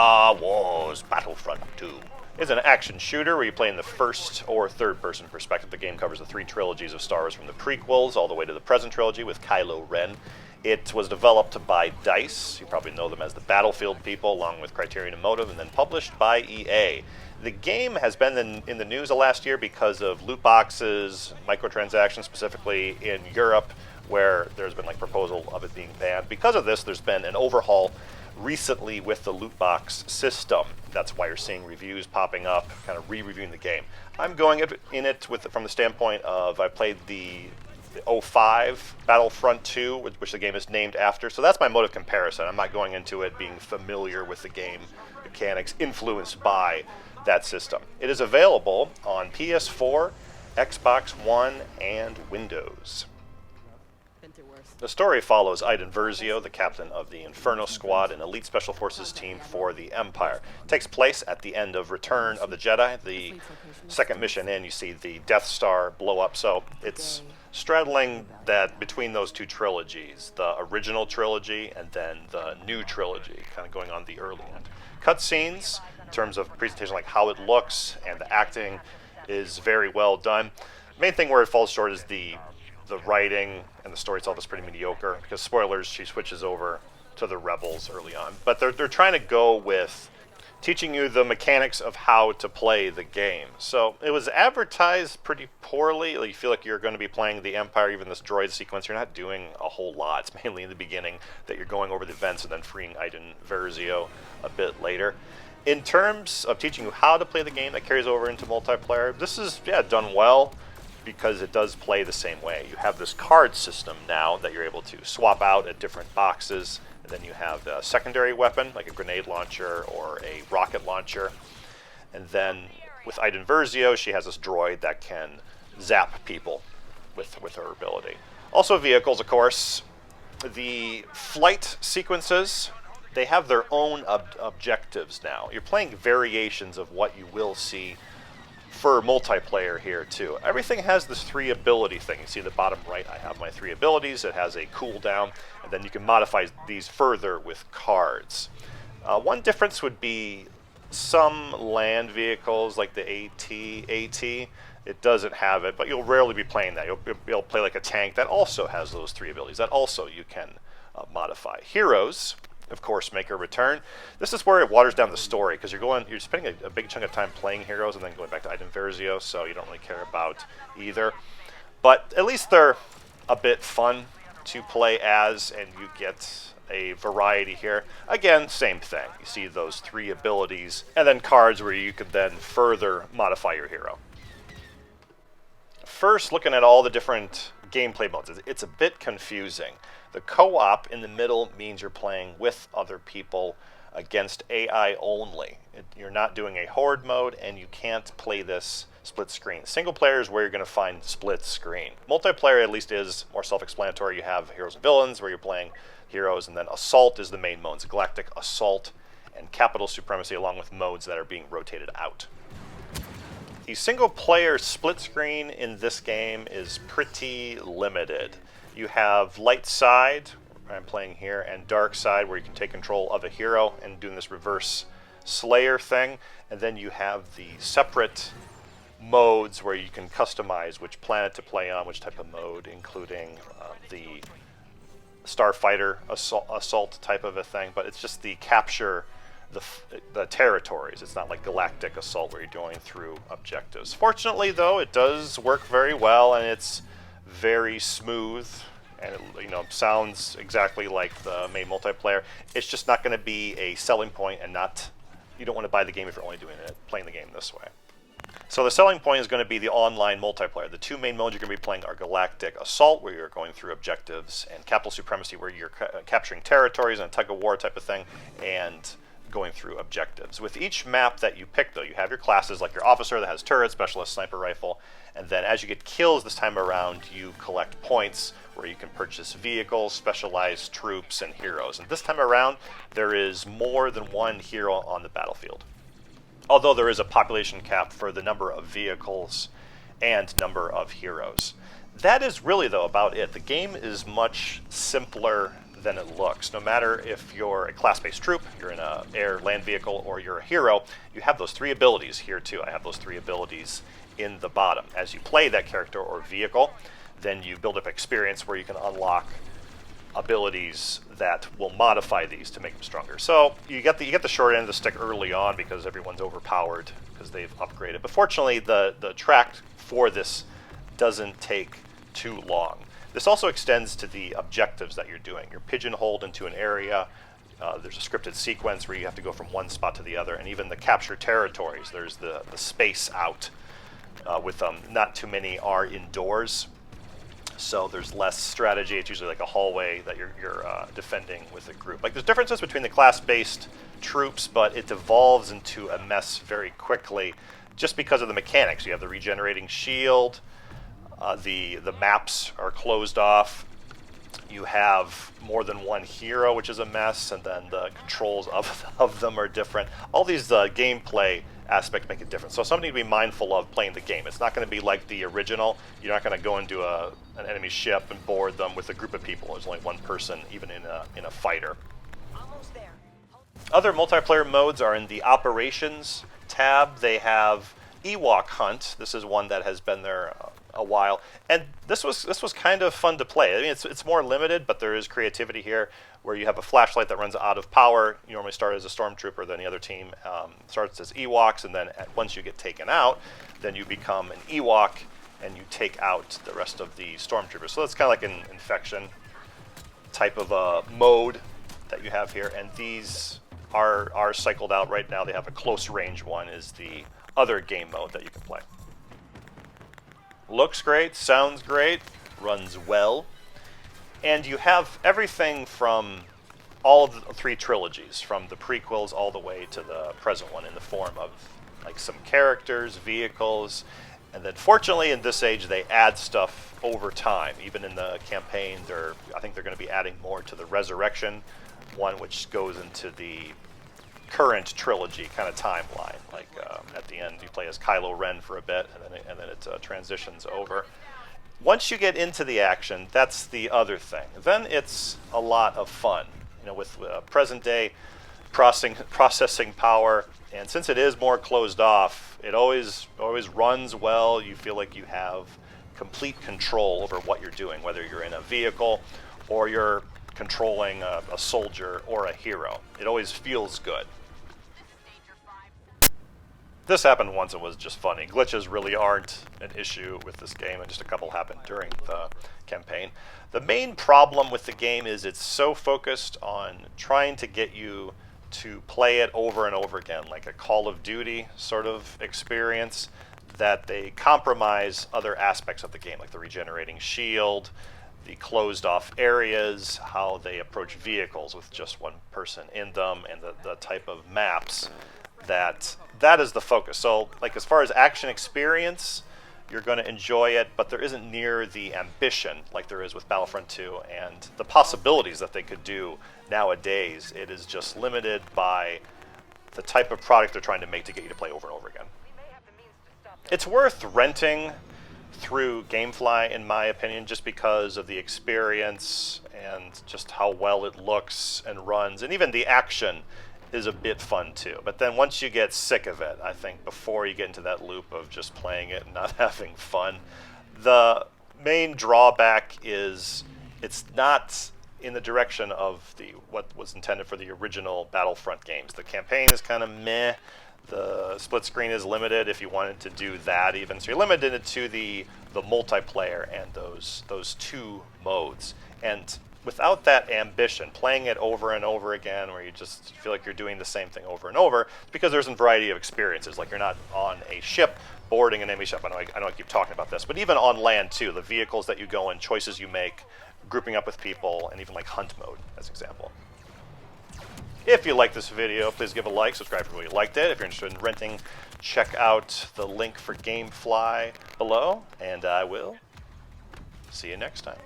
Star Wars Battlefront II is an action shooter where you play in the first or third-person perspective. The game covers the three trilogies of Star Wars from the prequels all the way to the present trilogy with Kylo Ren. It was developed by DICE, you probably know them as the Battlefield people, along with Criterion and Motive, and then published by EA. The game has been in the news the last year because of loot boxes, microtransactions specifically in Europe, where there's been like proposal of it being banned. Because of this, there's been an overhaul recently with the loot box system. That's why you're seeing reviews popping up, kind of re-reviewing the game. I'm going in it from the standpoint of I played the 05 Battlefront II, which the game is named after, so that's my mode of comparison. I'm not going into it being familiar with the game mechanics influenced by that system. It is available on PS4, Xbox One, and Windows. The story follows Iden Versio, the captain of the Inferno Squad, an elite special forces team for the Empire. It takes place at the end of Return of the Jedi. The second mission in, you see the Death Star blow up, so it's straddling that between those two trilogies, the original trilogy and then the new trilogy, kind of going on the early end. Cutscenes, in terms of presentation, like how it looks and the acting, is very well done. The main thing where it falls short is the writing, and the story itself is pretty mediocre, because spoilers, she switches over to the Rebels early on. But they're trying to go with teaching you the mechanics of how to play the game. So it was advertised pretty poorly. You feel like you're going to be playing the Empire, even this droid sequence. You're not doing a whole lot. It's mainly in the beginning that you're going over the events and then freeing Iden Versio a bit later. In terms of teaching you how to play the game that carries over into multiplayer, this is, done well, because it does play the same way. You have this card system now that you're able to swap out at different boxes, and then you have the secondary weapon, like a grenade launcher or a rocket launcher. And then with Iden Versio, she has this droid that can zap people with her ability. Also vehicles, of course. The flight sequences, they have their own objectives now. You're playing variations of what you will see for multiplayer here too. Everything has this 3 ability thing. You see the bottom right, I have my 3 abilities. It has a cooldown, and then you can modify these further with cards. One difference would be some land vehicles like the AT, it doesn't have it, but you'll rarely be playing that. You'll be able to play like a tank that also has those 3 abilities that also you can modify. Heroes, of course, make a return. This is where it waters down the story, because you're spending a big chunk of time playing heroes and then going back to Iden Versio, so you don't really care about either. But at least they're a bit fun to play as, and you get a variety here. Again, same thing. You see those 3 abilities, and then cards where you can then further modify your hero. First, looking at all the different gameplay modes, it's a bit confusing. The co-op in the middle means you're playing with other people against AI only. You're not doing a horde mode, and you can't play this split screen. Single player is where you're going to find split screen. Multiplayer at least is more self-explanatory. You have heroes and villains where you're playing heroes, and then assault is the main modes. Galactic Assault and Capital Supremacy, along with modes that are being rotated out. The single player split screen in this game is pretty limited. You have light side, where I'm playing here, and dark side, where you can take control of a hero and doing this reverse Slayer thing. And then you have the separate modes where you can customize which planet to play on, which type of mode, including the Starfighter assault type of a thing. But it's just the capture the territories. It's not like Galactic Assault where you're going through objectives. Fortunately, though, it does work very well, and it's very smooth, and it sounds exactly like the main multiplayer. It's just not going to be a selling point, and you don't want to buy the game if you're only playing the game this way. So the selling point is going to be the online multiplayer. The 2 main modes you're going to be playing are Galactic Assault, where you're going through objectives, and Capital Supremacy, where you're capturing territories and a tug-of-war type of thing, and going through objectives. With each map that you pick, though, you have your classes, like your officer that has turret, specialist, sniper rifle, and then as you get kills this time around, you collect points where you can purchase vehicles, specialized troops, and heroes. And this time around, there is more than 1 hero on the battlefield, although there is a population cap for the number of vehicles and number of heroes. That is really, though, about it. The game is much simpler than it looks. No matter if you're a class-based troop, you're in an air, land vehicle, or you're a hero, you have those 3 abilities here too. I have those 3 abilities in the bottom. As you play that character or vehicle, then you build up experience where you can unlock abilities that will modify these to make them stronger. So you get the short end of the stick early on because everyone's overpowered because they've upgraded. But fortunately, the track for this doesn't take too long. This also extends to the objectives that you're doing. You're pigeonholed into an area. There's a scripted sequence where you have to go from one spot to the other, and even the capture territories. There's the space out with them. Not too many are indoors, so there's less strategy. It's usually like a hallway that you're defending with a group. Like, there's differences between the class-based troops, but it devolves into a mess very quickly just because of the mechanics. You have the regenerating shield. The maps are closed off. You have more than one hero, which is a mess, and then the controls of them are different. All these gameplay aspects make it different. So something to be mindful of playing the game. It's not going to be like the original. You're not going to go into an enemy ship and board them with a group of people. There's only one person, even in a fighter. Almost there. Other multiplayer modes are in the Operations tab. They have Ewok Hunt. This is one that has been there a while, and this was kind of fun to play. I mean, it's more limited, but there is creativity here where you have a flashlight that runs out of power. You normally start as a stormtrooper, then the other team starts as Ewoks, and then once you get taken out, then you become an Ewok and you take out the rest of the stormtroopers. So it's kind of like an infection type of a mode that you have here, and these are cycled out right now. They have a close range one is the other game mode that you can play. Looks great, sounds great, runs well, and you have everything from all of the 3 trilogies, from the prequels all the way to the present one, in the form of like some characters, vehicles, and then fortunately in this age they add stuff over time. Even in the campaign, I think they're going to be adding more to the Resurrection one, which goes into the current trilogy kind of timeline. Like at the end, you play as Kylo Ren for a bit, and then it transitions over. Once you get into the action, that's the other thing. Then it's a lot of fun. You know, with present day processing power, and since it is more closed off, it always runs well. You feel like you have complete control over what you're doing, whether you're in a vehicle or you're controlling a soldier or a hero. It always feels good. This happened once and was just funny. Glitches really aren't an issue with this game, and just a couple happened during the campaign. The main problem with the game is it's so focused on trying to get you to play it over and over again, like a Call of Duty sort of experience, that they compromise other aspects of the game, like the regenerating shield, the closed off areas, how they approach vehicles with just one person in them, and the type of maps that is the focus. So like as far as action experience, you're going to enjoy it, but there isn't near the ambition like there is with Battlefront II, and the possibilities that they could do nowadays. It is just limited by the type of product they're trying to make to get you to play over and over again. It's worth renting through GameFly, in my opinion, just because of the experience and just how well it looks and runs, and even the action is a bit fun too. But then once you get sick of it, I think before you get into that loop of just playing it and not having fun, the main drawback is it's not in the direction of what was intended for the original Battlefront games. The campaign is kind of meh. The split screen is limited if you wanted to do that even. So you're limited to the multiplayer and those 2 modes. And without that ambition, playing it over and over again, where you just feel like you're doing the same thing over and over, it's because there's a variety of experiences. Like, you're not on a ship boarding an enemy ship. I know I keep talking about this, but even on land too, the vehicles that you go in, choices you make, grouping up with people, and even like hunt mode as an example. If you like this video, please give a like, subscribe if you liked it. If you're interested in renting, check out the link for GameFly below, and I will see you next time.